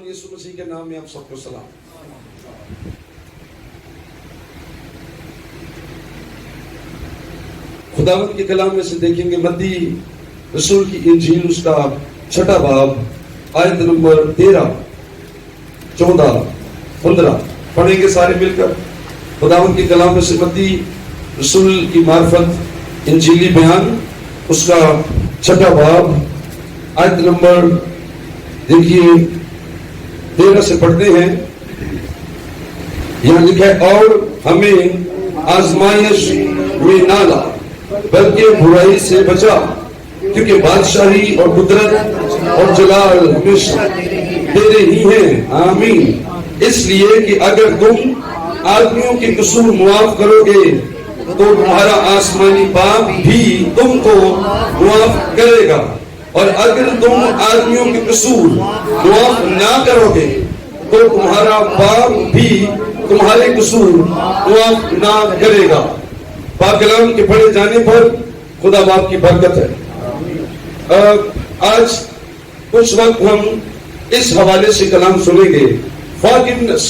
خداوند یسوع مسیح کے نام میں آپ سب کو سلام۔ خداوند کے کلام میں سے دیکھیں گے متی رسول کی انجیل اس کا 6 باب آیت نمبر 13 14 15 پڑھیں گے سارے مل کر۔ خداوند کے کلام میں سے متی رسول کی معرفت انجیلی بیان اس کا 6 باب آیت نمبر دیکھیے 13 سے پڑھتے ہیں۔ یہاں لکھا ہے اور ہمیں آزمائش میں نہ لا بلکہ برائی سے بچا، کیونکہ بادشاہی اور قدرت اور جلال ہمیشہ تیرے ہی ہیں، آمین۔ اس لیے کہ اگر تم آدمیوں کے قصور معاف کرو گے تو تمہارا آسمانی باپ بھی تم کو معاف کرے گا، اور اگر تم آدمیوں کے قصور معاف نہ کرو گے تو تمہارا باپ بھی تمہارے قصور معاف نہ کرے گا۔ پاک کلام کے پڑھے جانے پر خدا باپ کی برکت ہے۔ آج کچھ وقت ہم اس حوالے سے کلام سنیں گے، فارگیونیس،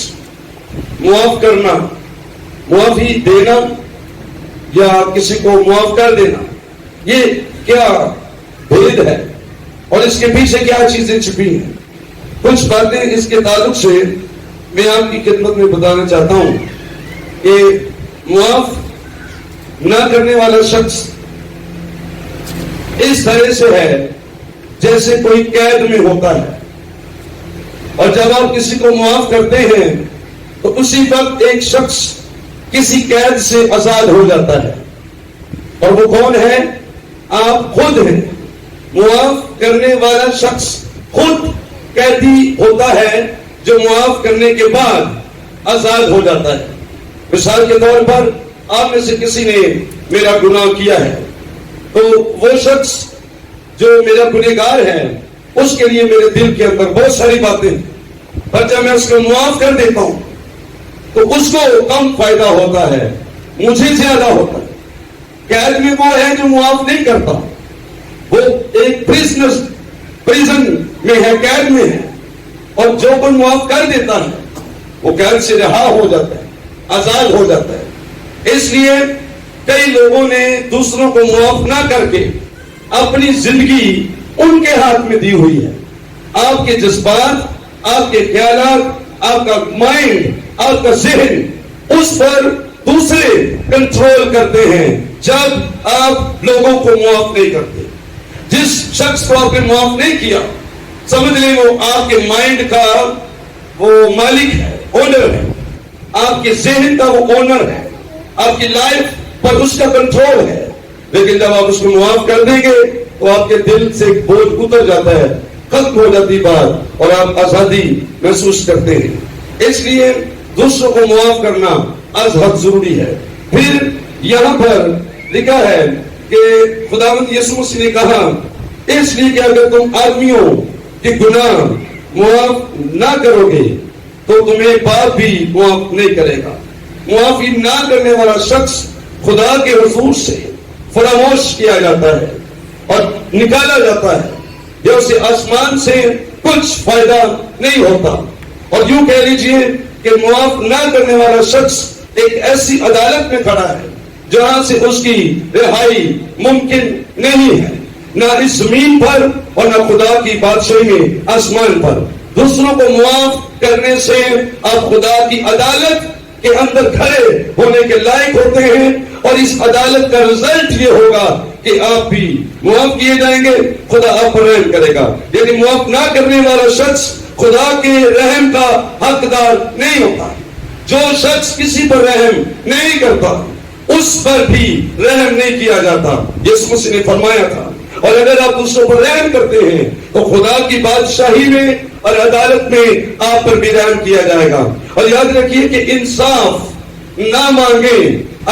معاف کرنا، معافی دینا یا کسی کو معاف کر دینا، یہ کیا بھید ہے اور اس کے پیچھے کیا چیزیں چھپی ہیں۔ کچھ باتیں اس کے تعلق سے میں آپ کی خدمت میں بتانا چاہتا ہوں کہ معاف نہ کرنے والا شخص اس طرح سے ہے جیسے کوئی قید میں ہوتا ہے، اور جب آپ کسی کو معاف کرتے ہیں تو اسی وقت ایک شخص کسی قید سے آزاد ہو جاتا ہے، اور وہ کون ہے؟ آپ خود ہیں۔ معاف کرنے والا شخص خود قیدی ہوتا ہے جو معاف کرنے کے بعد آزاد ہو جاتا ہے۔ مثال کے طور پر آپ میں سے کسی نے میرا گناہ کیا ہے تو وہ شخص جو میرا گنہگار ہے اس کے لیے میرے دل کے اندر بہت ساری باتیں ہیں، پر جب میں اس کو معاف کر دیتا ہوں تو اس کو کم فائدہ ہوتا ہے، مجھے زیادہ ہوتا ہے۔ قید میں وہ ہے جو معاف نہیں کرتا، وہ ایک پریزن میں ہے، قید میں ہے، اور جو کوئی معاف کر دیتا ہے وہ قید سے رہا ہو جاتا ہے، آزاد ہو جاتا ہے۔ اس لیے کئی لوگوں نے دوسروں کو معاف نہ کر کے اپنی زندگی ان کے ہاتھ میں دی ہوئی ہے۔ آپ کے جذبات، آپ کے خیالات، آپ کا مائنڈ، آپ کا ذہن، اس پر دوسرے کنٹرول کرتے ہیں جب آپ لوگوں کو معاف نہیں کرتے۔ جس شخص کو آپ نے معاف نہیں کیا، سمجھ لیں وہ آپ کے مائنڈ کا وہ مالک ہے، اونر ہے، آپ کے ذہن کا وہ اونر ہے، آپ کی لائف پر اس کا کنٹرول ہے۔ لیکن جب آپ اس کو معاف کر دیں گے تو آپ کے دل سے بوجھ اتر جاتا ہے، ختم ہو جاتی بات، اور آپ آزادی محسوس کرتے ہیں۔ اس لیے دوسروں کو معاف کرنا از حد ضروری ہے۔ پھر یہاں پر لکھا ہے کہ خداوند یسوع مسیح نے کہا اس لیے کہ اگر تم آدمیوں کے گناہ معاف نہ کرو گے تو تمہیں باپ بھی معاف نہیں کرے گا۔ معافی نہ کرنے والا شخص خدا کے حضور سے فراموش کیا جاتا ہے اور نکالا جاتا ہے، یا اسے آسمان سے کچھ فائدہ نہیں ہوتا۔ اور یوں کہہ لیجئے کہ معاف نہ کرنے والا شخص ایک ایسی عدالت میں کھڑا ہے جہاں سے اس کی رہائی ممکن نہیں ہے، نہ اس زمین پر اور نہ خدا کی بادشاہی میں آسمان پر۔ دوسروں کو معاف کرنے سے آپ خدا کی عدالت کے اندر کھڑے ہونے کے لائق ہوتے ہیں، اور اس عدالت کا رزلٹ یہ ہوگا کہ آپ بھی معاف کیے جائیں گے، خدا آپ پر رحم کرے گا۔ یعنی معاف نہ کرنے والا شخص خدا کے رحم کا حقدار نہیں ہوتا۔ جو شخص کسی پر رحم نہیں کرتا اس پر بھی رحم نہیں کیا جاتا، یسوع مسیح نے فرمایا تھا۔ اور اگر آپ دوسروں پر رحم کرتے ہیں تو خدا کی بادشاہی میں اور عدالت میں آپ پر بھی رحم کیا جائے گا۔ اور یاد رکھیے کہ انصاف نہ مانگے۔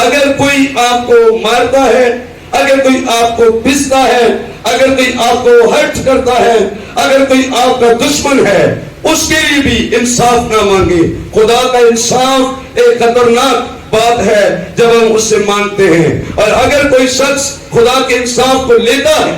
اگر کوئی آپ کو مارتا ہے، اگر کوئی آپ کو پستا ہے، اگر کوئی آپ کو ہرٹ کرتا ہے، اگر کوئی آپ کا دشمن ہے، اس کے لیے بھی انصاف نہ مانگے۔ خدا کا انصاف ایک خطرناک بات ہے جب ہم اس سے مانگتے ہیں، اور اگر کوئی شخص خدا کے انصاف کو لیتا ہے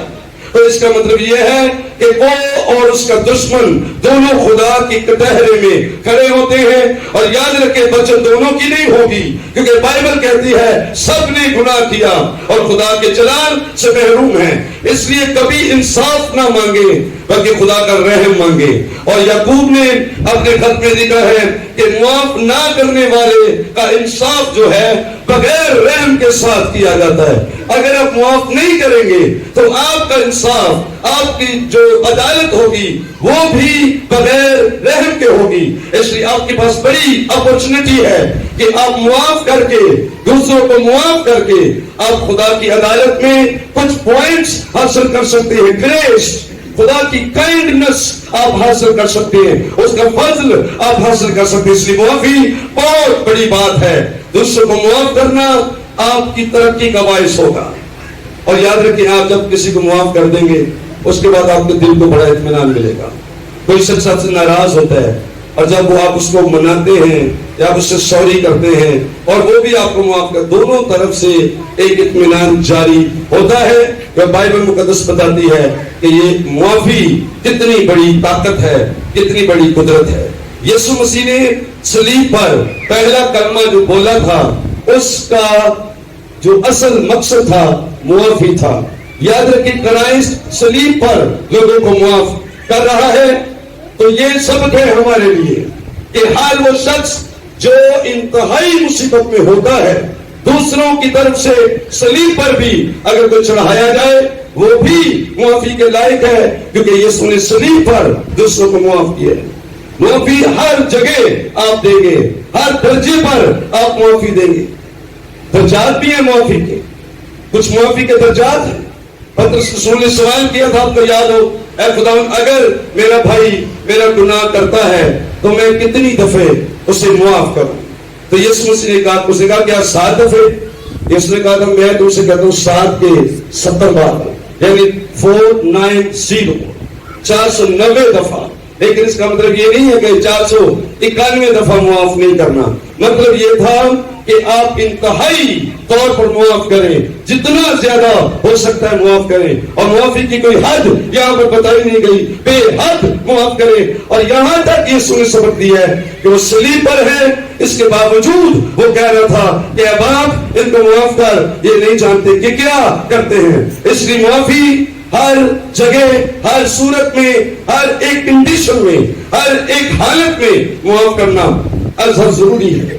تو اس کا مطلب یہ ہے کہ وہ اور اس کا دشمن دونوں خدا کی کٹہرے میں کھڑے ہوتے ہیں. اور یاد رکھے بچت دونوں کی نہیں ہوگی, کیونکہ بائبل کہتی ہے سب نے گناہ کیا اور خدا کے جلال سے محروم ہیں. اس لیے کبھی انصاف نہ مانگے بلکہ خدا کا رحم مانگے. اور یعقوب نے اپنے خط میں لکھا ہے کہ معاف نہ کرنے والے کا انصاف جو ہے بغیر رحم کے ساتھ کیا جاتا ہے. اگر آپ معاف نہیں کریں گے تو آپ کا انصاف, آپ کی جو عدالت ہوگی وہ بھی بغیر رحم کے ہوگی. اس لیے آپ کے پاس بڑی اپورچونٹی ہے کہ آپ معاف کر کے, دوسروں کو معاف کر کے آپ خدا کی عدالت میں کچھ پوائنٹس حاصل کر سکتے ہیں. گریس, خدا کی کائنڈنس آپ حاصل کر سکتے ہیں, اس کا فضل آپ حاصل کر سکتے ہیں. اس لیے معافی بہت بڑی بات ہے. دوسروں کو معاف کرنا آپ کی ترقی کا باعث ہوگا. اور یاد رکھیں, آپ جب کسی کو معاف کر دیں گے اس کے بعد آپ کے دل کو بڑا اطمینان ملے گا. کوئی شخص آپ سے ناراض ہوتا ہے اور جب وہ آپ اس کو مناتے ہیں یا آپ اس سے سوری کرتے ہیں اور وہ بھی آپ کو معاف کر, دونوں طرف سے ایک اطمینان جاری ہوتا ہے. کہ بائبل مقدس بتاتی ہے کہ یہ معافی کتنی بڑی طاقت ہے, کتنی بڑی قدرت ہے. یسوع مسیح نے صلیب پر پہلا کلمہ جو بولا تھا اس کا جو اصل مقصد تھا معافی تھا. یاد رکھیں, کرائسٹ صلیب پر لوگوں کو معاف کر رہا ہے. تو یہ سبق ہے ہمارے لیے کہ ہر وہ شخص جو انتہائی مصیبت میں ہوتا ہے, دوسروں کی طرف سے صلیب پر بھی اگر کوئی چڑھایا جائے وہ بھی معافی کے لائق ہے, کیونکہ یسوع نے صلیب پر دوسروں کو معاف کیا ہے. معافی ہر جگہ آپ دیں گے, ہر درجے پر آپ معافی دیں گے. درجات بھی ہیں معافی کے, کچھ معافی کے درجات ہیں. پطرس رسول نے سوال کیا تھا, آپ کو یاد ہو, اے خداوند اگر میرا بھائی میرا گناہ کرتا ہے تو میں کتنی دفعہ اسے معاف کروں؟ تو یسوع مسیح نے کہا, اس نے کہا کیا 7 دفعہ؟ یسوع نے کہا تھا میں تم سے کہتا ہوں 7 کے 70 بار, یعنی 490 490 دفعہ. لیکن اس کا مطلب یہ نہیں ہے کہ 491 دفعہ معاف نہیں کرنا. مطلب یہ تھا کہ آپ انتہائی طور پر معاف کریں, جتنا زیادہ ہو سکتا ہے معاف کریں. اور معافی کی کوئی حد یہاں پر بتائی نہیں گئی, بے حد معاف کریں. اور یہاں تک یسوع نے سبق دیا ہے کہ وہ صلیب پر ہے, اس کے باوجود وہ کہہ رہا تھا کہ اب آپ ان کو معاف کر, یہ نہیں جانتے کہ کیا کرتے ہیں. اس لیے معافی ہر جگہ, ہر صورت میں, ہر ایک کنڈیشن میں, ہر ایک حالت میں معاف کرنا ازحد ضروری ہے.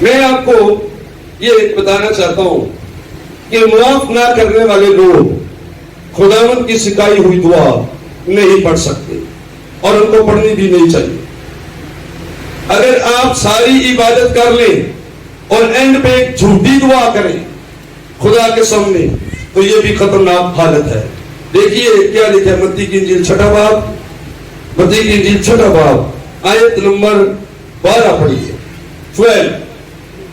میں آپ کو یہ بتانا چاہتا ہوں کہ معاف نہ کرنے والے لوگ خداوند کی سکھائی ہوئی دعا نہیں پڑھ سکتے اور ان کو پڑھنی بھی نہیں چاہیے. اگر آپ ساری عبادت کر لیں اور اینڈ پہ ایک جھوٹی دعا کریں خدا کے سامنے تو یہ بھی خطرناک حالت ہے. دیکھیے کیا لکھا ہے متی کی انجیل 6 باب, متی کی انجیل 6 باب آیت نمبر 12 پڑھیے. 12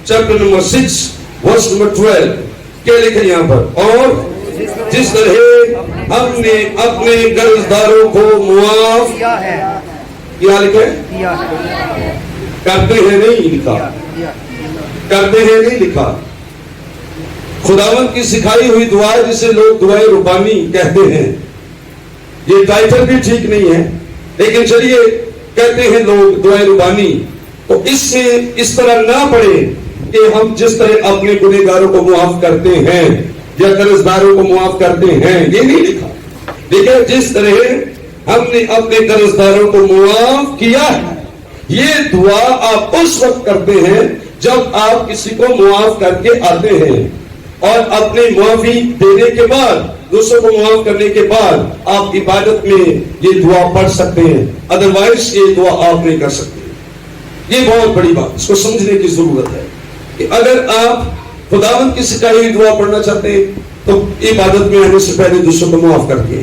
چیپٹر نمبر 6 ورس نمبر 12 کیا لکھا ہے یہاں پر, اور جس طرح ہم نے اپنے قرضداروں کو معاف کیا ہے. کیا لکھا ہے؟ کرتے ہیں نہیں لکھا, کرتے ہیں نہیں لکھا. خداوند کی سکھائی ہوئی دعا جسے لوگ دعائے ربانی کہتے ہیں, یہ ٹائٹل بھی ٹھیک نہیں ہے لیکن چلیے کہتے ہیں لوگ دعائے ربانی. تو اس سے اس طرح نہ پڑھے کہ ہم جس طرح اپنے گنہگاروں کو معاف کرتے ہیں یا قرضداروں کو معاف کرتے ہیں, یہ نہیں لکھا. لیکن جس طرح ہم نے اپنے قرضداروں کو معاف کیا ہے, یہ دعا آپ اس وقت کرتے ہیں جب آپ کسی کو معاف کر کے آتے ہیں اور اپنے معافی دینے کے بعد, دوسروں کو معاف کرنے کے بعد آپ عبادت میں یہ دعا پڑھ سکتے ہیں. ادروائز یہ دعا آپ نہیں کر سکتے. یہ بہت بڑی بات, اس کو سمجھنے کی ضرورت ہے کہ اگر آپ خداوند کی سکھائی ہوئی دعا پڑھنا چاہتے ہیں تو عبادت میں آنے سے پہلے دوسروں کو معاف کر کے.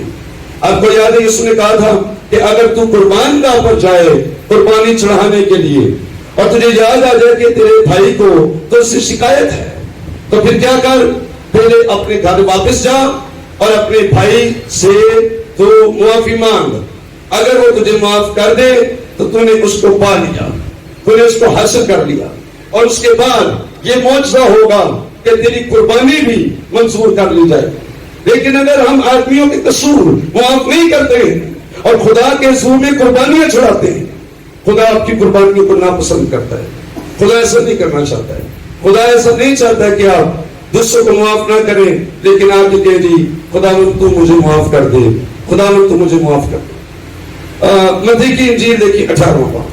آپ کو یاد ہے یسوع نے کہا تھا کہ اگر تو قربان گاہ پر جائے قربانی چڑھانے کے لیے اور تجھے یاد آ جائے کہ تیرے بھائی کو تو اس سے شکایت ہے, تو پھر کیا کر, پہلے اپنے گھر واپس جا اور اپنے بھائی سے تو معافی مانگ. اگر وہ تجھے معاف کر دے تو تو نے اس کو پا لیا, تو نے اس کو حاصل کر لیا, اور اس کے بعد یہ معجزہ ہوگا کہ تیری قربانی بھی منظور کر لی جائے. لیکن اگر ہم آدمیوں کے قصور معاف نہیں کرتے اور خدا کے حضور میں قربانیاں چڑھاتے ہیں، خدا آپ کی قربانیوں کو ناپسند کرتا ہے۔ خدا ایسا نہیں کرنا چاہتا ہے۔ خدا ایسا نہیں چاہتا ہے کہ آپ دوسروں کو معاف نہ کریں لیکن آپ یہ کہہ دی خدا تو مجھے معاف کر دے، خدا تو مجھے معاف کر دے۔ متی کی انجیل دیکھیے 18واں باب،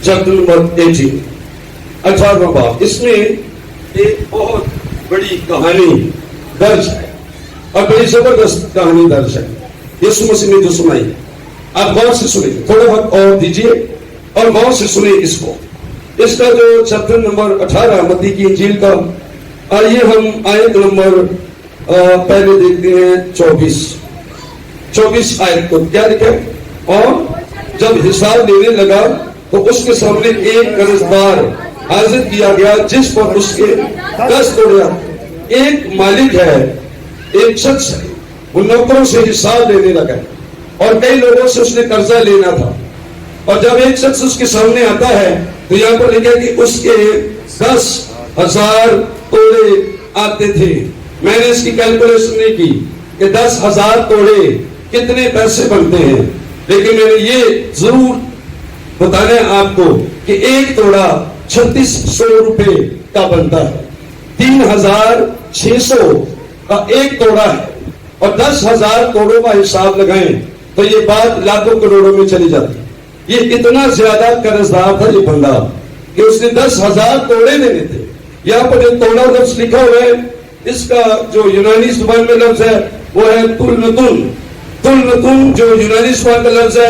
چیپٹر نمبر 18، 18واں باب۔ اس میں ایک بہت بڑی کہانی درج ہے اور بڑی زبردست کہانی درج ہے، یسوع مسیح نے جو سنائی۔ آپ غور سے سنیں، تھوڑا وقت اور دیجیے اور غور سے سنیں اس کو۔ اس کا جو چیپٹر نمبر 18 متی کی انجیل کا، آئیے ہم آیت نمبر پہلے دیکھتے ہیں 24 آیت کو کیا لکھا ہے؟ اور جب حساب لینے لگا تو اس کے سامنے ایک قرضدار حاضر کیا گیا جس پر اس کے 10 توڑیاں۔ ایک مالک ہے، ایک شخص ہے، وہ نوکروں سے حساب لینے لگا اور کئی لوگوں سے اس نے قرضہ لینا تھا، اور جب ایک شخص اس کے سامنے آتا ہے تو یہاں پر لکھا کہ اس کے 10,000 توڑے آتے تھے۔ میں نے اس کی کیلکولیشن نہیں کی کہ 10,000 توڑے کتنے پیسے بنتے ہیں، لیکن میں نے یہ ضرور بتانا ہے آپ کو کہ ایک توڑا 3600 روپے کا بنتا ہے، 3600 کا ایک توڑا ہے، اور 10,000 توڑوں کا حساب لگائیں تو یہ بات لاکھوں کروڑوں میں چلی جاتی۔ یہ اتنا زیادہ قرضدار تھا یہ بندہ کہ اس نے 10,000 توڑے لینے تھے۔ یہاں پر جو توڑا لفظ لکھا ہوا ہے، اس کا جو یونانی زبان میں لفظ ہے وہ ہے تلنتن۔ تلنتن جو یونانی زبان کا لفظ ہے،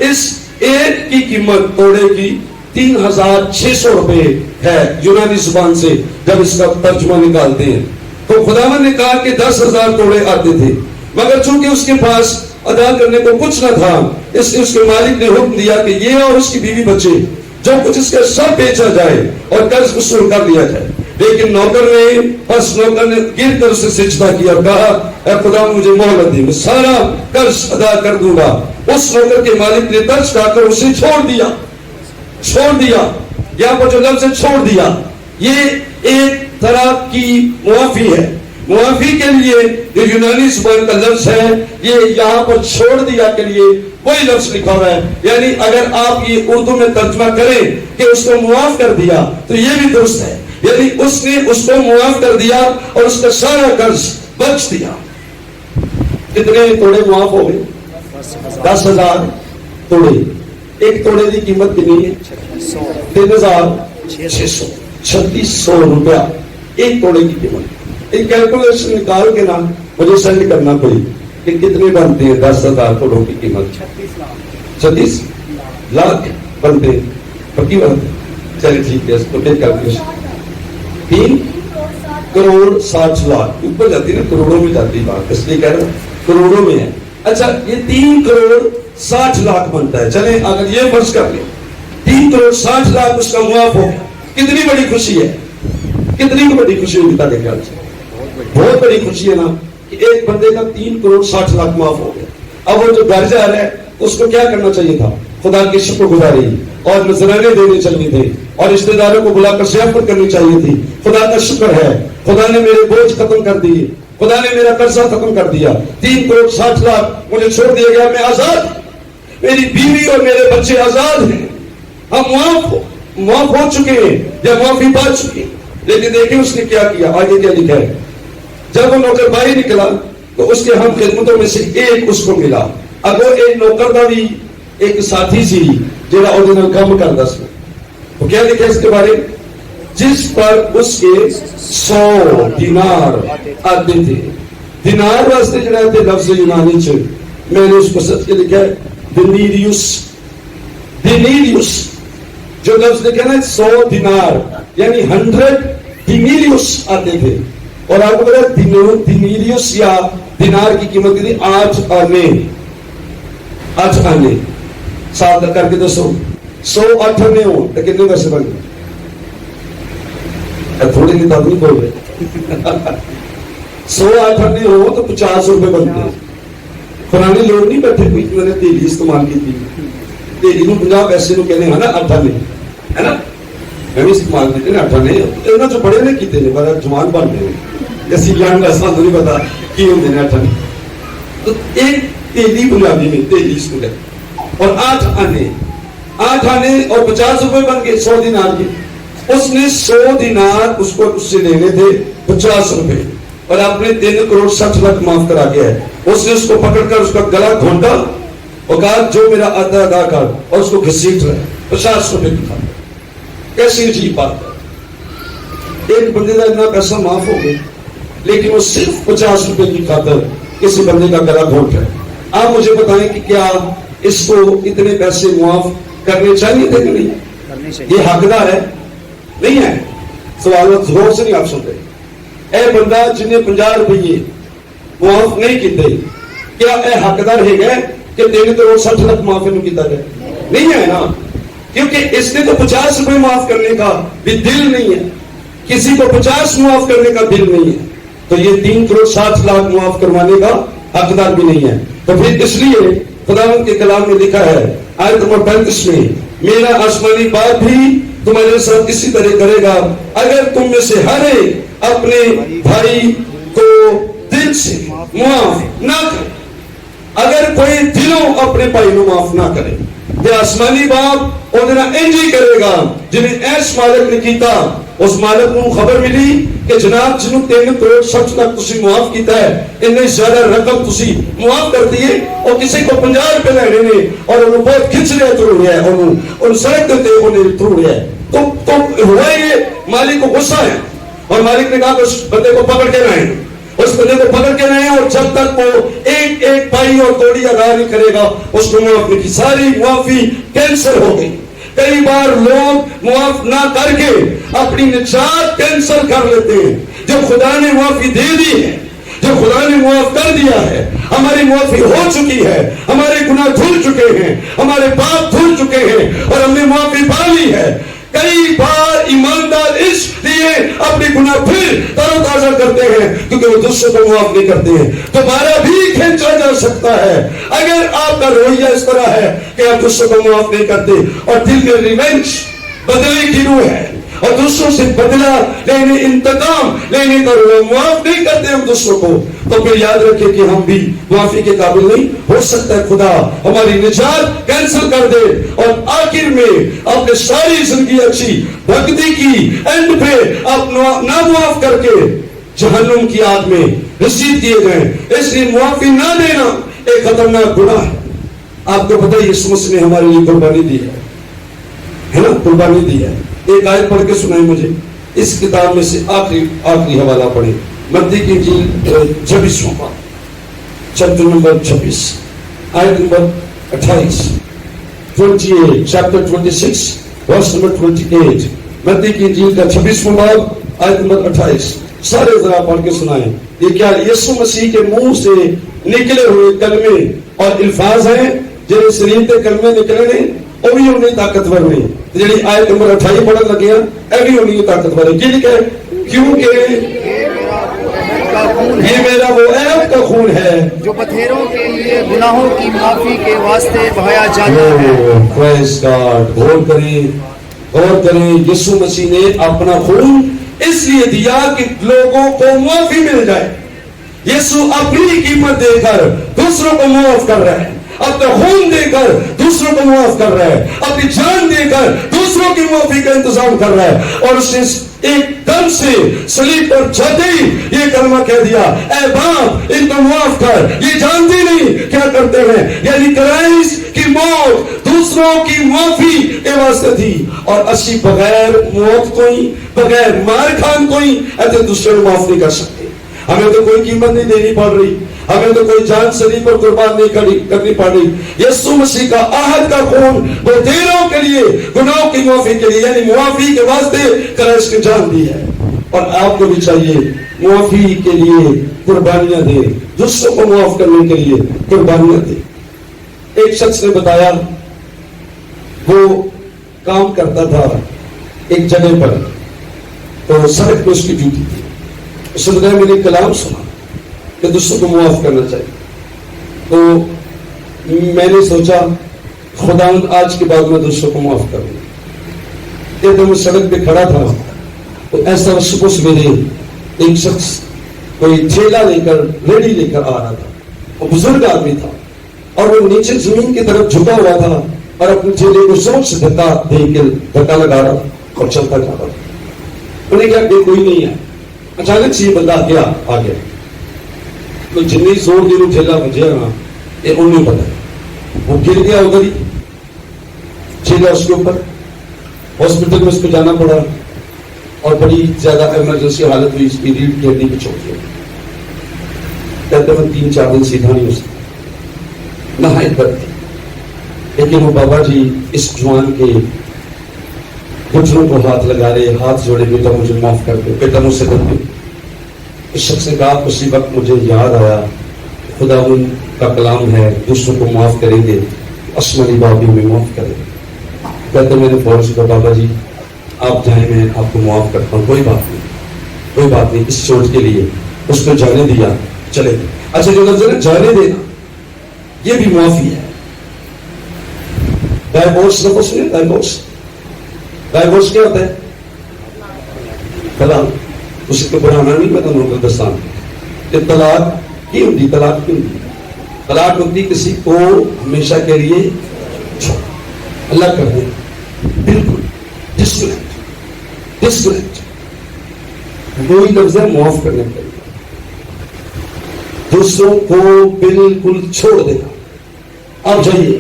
اس ایک کی قیمت توڑے کی 3,600 روپے ہے یونانی زبان سے جب اس کا ترجمہ نکالتے ہیں۔ تو خداوند نے کہا کہ 10,000 توڑے آتے تھے، مگر چونکہ اس کے پاس ادا کرنے کو کچھ نہ تھا، اس لیے اس کے مالک نے حکم دیا کہ یہ اور اس کی بیوی بچے جو کچھ اس کا سب بیچا جائے اور قرض وصول کر لیا جائے۔ لیکن نوکر نے گر کر اسے سجدہ کیا اور کہا اے خدا مجھے مہلت دے، میں سارا قرض ادا کر دوں گا۔ اس نوکر کے مالک نے ترس کھا کر اسے چھوڑ دیا۔ یہاں پر جو لفظ چھوڑ دیا، یہ ایک طرح کی معافی ہے۔ معافی کے لیے جو یونانی زبان کا لفظ ہے، یہ یہاں پر چھوڑ دیا کے لیے وہی لفظ لکھا ہوا ہے۔ یعنی اگر آپ یہ اردو میں ترجمہ کریں کہ اس کو معاف کر دیا تو یہ بھی درست ہے، یعنی اس نے اس کو معاف کر دیا اور اس کا سارا قرض بخش دیا۔ کتنے توڑے معاف ہو گئے؟ 10,000 توڑے۔ ایک توڑے کی قیمت کتنی ہے؟ 3,600 3600 روپیہ ایک توڑے کی قیمت۔ ایک کیلکولیشن نکال کے نا مجھے سینڈ کرنا پڑی کہ کتنے بنتے ہیں 10,000 توڑوں کی قیمت؟ 36 لاکھ بنتے ہیں، پکی بات ہے۔ چلے ٹھیک ہے، اس کو کیلکولیشن 3 کروڑ 60 لاکھ اوپر جاتی نا، کروڑوں میں جاتی بات، اس لیے کہہ رہا ہوں کروڑوں میں ہے۔ اچھا یہ 3 کروڑ 60 لاکھ بنتا ہے۔ چلیں اگر یہ فرض کر لیں 3 کروڑ 60 لاکھ اس کا معاف ہو گیا، کتنی بڑی خوشی ہے، کتنی بڑی خوشی ہوگی تاکہ خیال سے، بہت بڑی خوشی ہے نا کہ ایک بندے کا 3 کروڑ 60 لاکھ معاف ہو گیا۔ اب وہ جو گھر جا رہا ہے اس کو کیا کرنا چاہیے تھا؟ خدا کی شکر گزاری اور نذرانے دینے چاہیے تھے اور رشتے داروں کو بلا کر ضیافت کرنی چاہیے تھی۔ خدا کا شکر ہے، خدا نے میرے بوجھ ختم کر دیے، خدا نے میرا قرضہ ختم کر دیا، 3 کروڑ 60 لاکھ مجھے چھوڑ دیا گیا، میں آزاد، میری بیوی اور میرے بچے آزاد ہیں، ہم معاف ہو چکے ہیں یا معافی پا چکے ہیں۔ لیکن دیکھیں اس نے کیا کیا، آگے کیا لکھا ہے؟ جب وہ نوکر باہر نکلا تو اس کے ہم خدمتوں میں سے ایک اس کو ملا۔ اب وہ ایک نوکر کا بھی ایک ساتھی سی جہاں اوریجنل کام کرتا سی، وہ کیا لکھا اس کے بارے؟ جس پر اس کے 100 دینار آتے تھے۔ دینار واسطے جڑا تے لفظ یونانی چ میں نے اس کو سچ کے لکھا ہے دینیریوس۔ دینیریوس جو لفظ لکھا نا 100 دینار یعنی 100 دینیریوس آتے تھے، اور آپ کو پتا دینیریوس یا دینار کی قیمت کتنی؟ 8 آنے۔ 8 آنے ساتھ کر کے دسو 100 8 آنے ہو تو کتنے پیسے بن گئے؟ تھوڑی نہیں تب نہیں بول رہے 100 8 آنے ہو تو 50 روپے بنتے ہیں۔ پرانے لوگ نہیں بیٹھے کوئی میں نے تیلی استعمال کی تھی، تیلی کو 50 پیسے کو کہنے ہیں نا 8 آنے ہے نا، میں بھی استعمال کی تھی نا 8 آنے، جو بڑے نے کیتے ہیں بڑا جوان بن گئے جیسی جان کا ساتھ نہیں پتا کی ہوں دینا تھا. تو ایک تیلی پنجابی میں تیلی اسکول ہے اور 8 آنے اور 50 روپے بن گئے 100 دینار کے. اس نے 100 دینار اس کو اس سے لینے تھے 50 روپے اور آپ نے 3 کروڑ 60 لاکھ معاف کرا دیا ہے. اس نے اس کو پکڑ کر اس کا گلا گھونٹا اور کہا جو میرا آدھا ادا کر, اور اس کو گھسیٹ رہا ہے 50 روپے کی خاطر. کیسی عجیب بات ہے, ایک بندے کا اتنا پیسہ معاف ہو گیا لیکن وہ صرف 50 روپے کی خاطر کسی بندے کا گلا گھونٹ رہا ہے. آپ مجھے بتائیں کہ کیا اس کو اتنے پیسے معاف کرنے چاہیے تھے کہ نہیں؟ یہ حقدار ہے نہیں ہے؟ سوال غور سے نہیں آپ سنتے. اے بندہ جنہیں 50 روپیے معاف نہیں کیتے, کیا اے حقدار ہے گئے کہ 3 کروڑ 60 لاکھ معاف کیتا گیا؟ نہیں ہے نا, کیونکہ اس نے تو 50 روپے معاف کرنے کا بھی دل نہیں ہے, کسی کو 50 معاف کرنے کا دل نہیں ہے, تو یہ 3 کروڑ 60 لاکھ معاف کروانے کا حقدار بھی نہیں ہے. تو پھر اس لیے خداوند کے کلام میں لکھا ہے آیت نمبر 35 میں, میرا آسمانی باپ بھی تمہارے ساتھ اسی طرح کرے گا اگر تم میں سے ہر ایک اپنے بھائی کو دل سے معاف نہ کرے. اگر کوئی دلوں اپنے بھائی کو معاف نہ کرے تو آسمانی باپ اور انجی کرے گا جنہیں ایس مالک نے کیتا. اس مالک کو خبر ملی کہ جناب جنہوں 3 کروڑ 60 لاکھ تسی معاف کیتا ہے انہیں زیادہ رقم تسی معاف کر دیے اور کسی کو 50 روپے لینے نے اور انہوں بہت کھچ رہے تھرو رہا ہے انہوں سڑک دیتے انہیں تھرو رہا ہے. تو ہوا یہ مالک کو غصہ ہے اور مالک نے کہا کہ اس بندے کو پکڑ کے رہیں, اس بندے کو پکڑ کے رہیں اور جب تک وہ ایک ایک پائی اور کوڑی ادا نہیں کرے گا اس کو معاف نہیں کی. ساری معافی کینسل ہو گئی. کئی بار لوگ معاف نہ کر کے اپنی نجات کینسل کر لیتے ہیں. جب خدا نے معافی دے دی ہے, جو خدا نے معاف کر دیا ہے, ہماری معافی ہو چکی ہے, ہمارے گناہ دھل چکے ہیں, ہمارے پاپ دھل چکے ہیں اور ہم نے معافی پا لی ہے. کئی بار ایماندار اس لیے اپنے گناہ پھر تر و تازہ کرتے ہیں کیونکہ وہ دوسروں کو معاف نہیں کرتے ہیں. دوبارہ بھی کھینچا جا سکتا ہے اگر آپ کا رویہ اس طرح ہے کہ آپ دوسروں کو معاف نہیں کرتے اور دل میں ریونج بدلے کی روح ہے اور دوسروں سے بدلہ لینے, انتقام لینے کا روح, معاف نہیں کرتے ہم دوسروں کو, تو پھر یاد رکھیں کہ ہم بھی معافی کے قابل نہیں. ہو سکتا ہے خدا ہماری نجات کینسل کر دے اور آخر میں آپ نے ساری زندگی اچھی بھکتی کی, اینڈ پہ آپ نہ معاف کر کے جہنم کی آگ میں رسید کیے گئے. اس لیے معافی نہ دینا ایک خطرناک گناہ ہے. آپ کو پتہ ہے یسوع مسیح نے ہمارے لیے قربانی دی ہے نا, قربانی دی ہے. ایک آیت پڑھ کے سنائیں مجھے اس کتاب میں سے آخری حوالہ پڑھیں, متی کی انجیل 26واں باب چیپٹر نمبر 26 آیت نمبر 28, 28 چیپٹر 26 ورس نمبر 28. متی کی انجیل کا 26واں باب آیت نمبر 28. سارے ذرا پڑھ کے سنائیں. یہ کیا یسوع مسیح کے منہ سے نکلے ہوئے کلمے اور الفاظ ہیں جنہیں سریتے کلمے نکلے نے وہ بھی انہیں طاقتور نہیں. جڑی آیت نمبر 28 پڑھن لگے ہیں اے بھی انہیں طاقتور ہے. کی لکھا ہے؟ کیونکہ یہ میرا وہ عہد کا خون ہے جو پتھیروں کے لیے گناہوں کی معافی کے واسطے بہایا جاتا ہے. پریز گاڈ. غور کریں یسوع مسیح نے اپنا خون اس لیے دیا کہ لوگوں کو معافی مل جائے. یسوع اپنی قیمت دے کر دوسروں کو معاف کر رہا ہے, اپنا خون دے کر دوسروں کو معاف کر رہا ہے, اپنی جان دے کر دوسروں کی معافی کا انتظام کر رہا ہے. اور اس نے ایک دم سے صلیب پر جاتے ہی یہ کلمہ کہہ دیا, اے باپ ان کو معاف کر, یہ جانتے نہیں کیا کرتے ہیں. یعنی کرائسٹ کی موت دوسروں کی معافی کے واسطے تھی اور اسی بغیر موت کوئی, بغیر مار کھان کوئی ایسے دوسرے کو معاف نہیں کر سکتے. ہمیں تو کوئی قیمت نہیں دینی پڑ رہی, ہمیں تو کوئی جان صلیب پر قربان نہیں کرنی پڑ رہی. یسوع مسیح کا عہد کا خون وہ دینوں کے لیے, گناہوں کی معافی کے لیے, یعنی معافی کے واسطے کرائسٹ نے جان دی ہے. اور آپ کو بھی چاہیے معافی کے لیے قربانیاں دے, دوسروں کو معاف کرنے کے لیے قربانیاں دے. ایک شخص نے بتایا وہ کام کرتا تھا ایک جگہ پر, تو سڑک پہ اس کی ڈیوٹی تھی. اس نے بتایا میں نے کلام سنا کہ دوسروں کو معاف کرنا چاہیے. تو میں نے سوچا خدا آج کے بعد میں دوسروں کو معاف کروں. جب میں سڑک پہ کھڑا تھا تو ایسا صبح سویرے ایک شخص کوئی ٹھیلا لے کر ریڑھی لے کر آ رہا تھا. وہ بزرگ آدمی تھا اور وہ نیچے زمین کی طرف جھکا ہوا تھا اور اپنے ٹھیلے کو زور سے دھکا لگا رہا اور چلتا جا رہا. انہیں کیا کہ کوئی نہیں ہے. اچانک سے یہ بندہ آ گیا. تو جتنی زور دی وہ ٹھیلا بجے گا یہ انہیں پتا ہے. وہ گر گیا ادھر ہی, ٹھیلا اس کے اوپر. ہاسپٹل میں اس کو جانا پڑا اور بڑی زیادہ ایمرجنسی حالت ہوئی. اس کی ریڑھ کی ہڈی پہ چوٹ گئی. کہتے میں 3-4 دن سیدھا نہیں ہو سکتا, نہایت درد تھی. لیکن وہ بابا جی اس جوان کے گھٹنوں کو ہاتھ لگا رہے, ہاتھ جوڑے, بیٹا مجھے معاف کر دے, بیٹا مجھ سے غلطی. اس شخص نے کہا اسی وقت مجھے یاد آیا خدا ان کا کلام ہے دوسروں کو معاف کریں گے آسمانی باپ بھی ہمیں معاف کرے. کہتے میں نے فوراً سے کہا بابا جی آپ جائیں, میں آپ کو معاف کرتا ہوں, کوئی بات نہیں, کوئی بات نہیں. اس چوٹ کے لیے اس کو جانے دیا, چلے گئے. اچھا جو لفظ ہے نا جانے دینا, یہ بھی معافی ہے. ڈائیورس نہ سنیں, ڈائیورس کیا ہوتا ہے؟ طلاق. اس کو پرانا نہیں پتا مقدسان کہ طلاق کی ہوتی. طلاق کی ہوتی, طلاق ہوتی کسی کو ہمیشہ کے لیے اللہ کر دے, بالکل ڈسکنیکٹ. وہی لفظ ہے معاف کرنے کا, دوسروں کو بالکل چھوڑ دینا. آپ جائیے,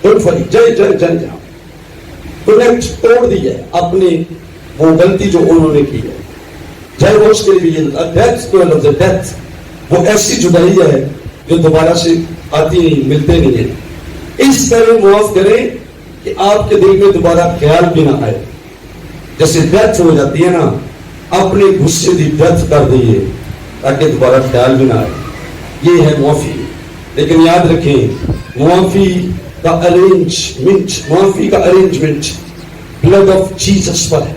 ڈونٹ وری, جائے جاؤ. کنیکٹ توڑ دی ہے اپنی وہ غلطی جو انہوں نے کی ہے. جائے وہ اس کے لیے ڈیتھ کو لفظ ڈیتھ, وہ ایسی جدائی ہے جو دوبارہ سے آتی نہیں, ملتے نہیں ہیں. اس طرح معاف کریں کہ آپ کے دل میں دوبارہ خیال بھی نہ آئے. جیسے ڈیتھ ہو جاتی ہے نا, اپنے غصے کی ڈیتھ کر دیے تاکہ دوبارہ خیال بھی نہ آئے. یہ ہے معافی. لیکن یاد رکھیں معافی کا ارینجمنٹ بلڈ آف جیسس پر ہے.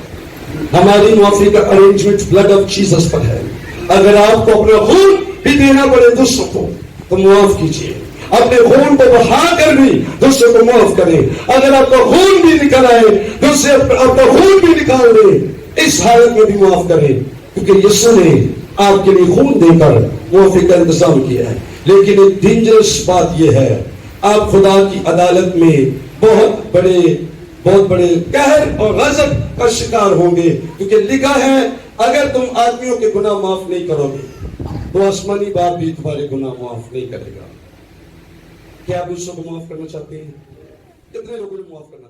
ہماری معافی کا ارینجمنٹ بلڈ آف جیسس پر ہے. اگر آپ کو اپنا خون بھی دینا پڑے دوسروں کو تو معاف کیجیے. اپنے خون کو بہا کر بھی دوسروں کو معاف کریں. اگر آپ کا خون بھی نکل آئے دوسرے آپ کا خون بھی نکال دیں, اس حالت میں بھی معاف کریں, کیونکہ یسوع نے آپ کے لیے خون دے کر معافی کا انتظام کیا ہے. لیکن ایک ڈینجرس بات یہ ہے, آپ خدا کی عدالت میں بہت بڑے قہر اور غضب کا شکار ہوں گے, کیونکہ لکھا ہے اگر تم آدمیوں کے گناہ معاف نہیں کرو گے تو آسمانی باپ بھی تمہارے گناہ معاف نہیں کرے گا. کیا آپ دوسروں کو معاف کرنا چاہتے ہیں؟ کتنے لوگوں نے معاف کرنا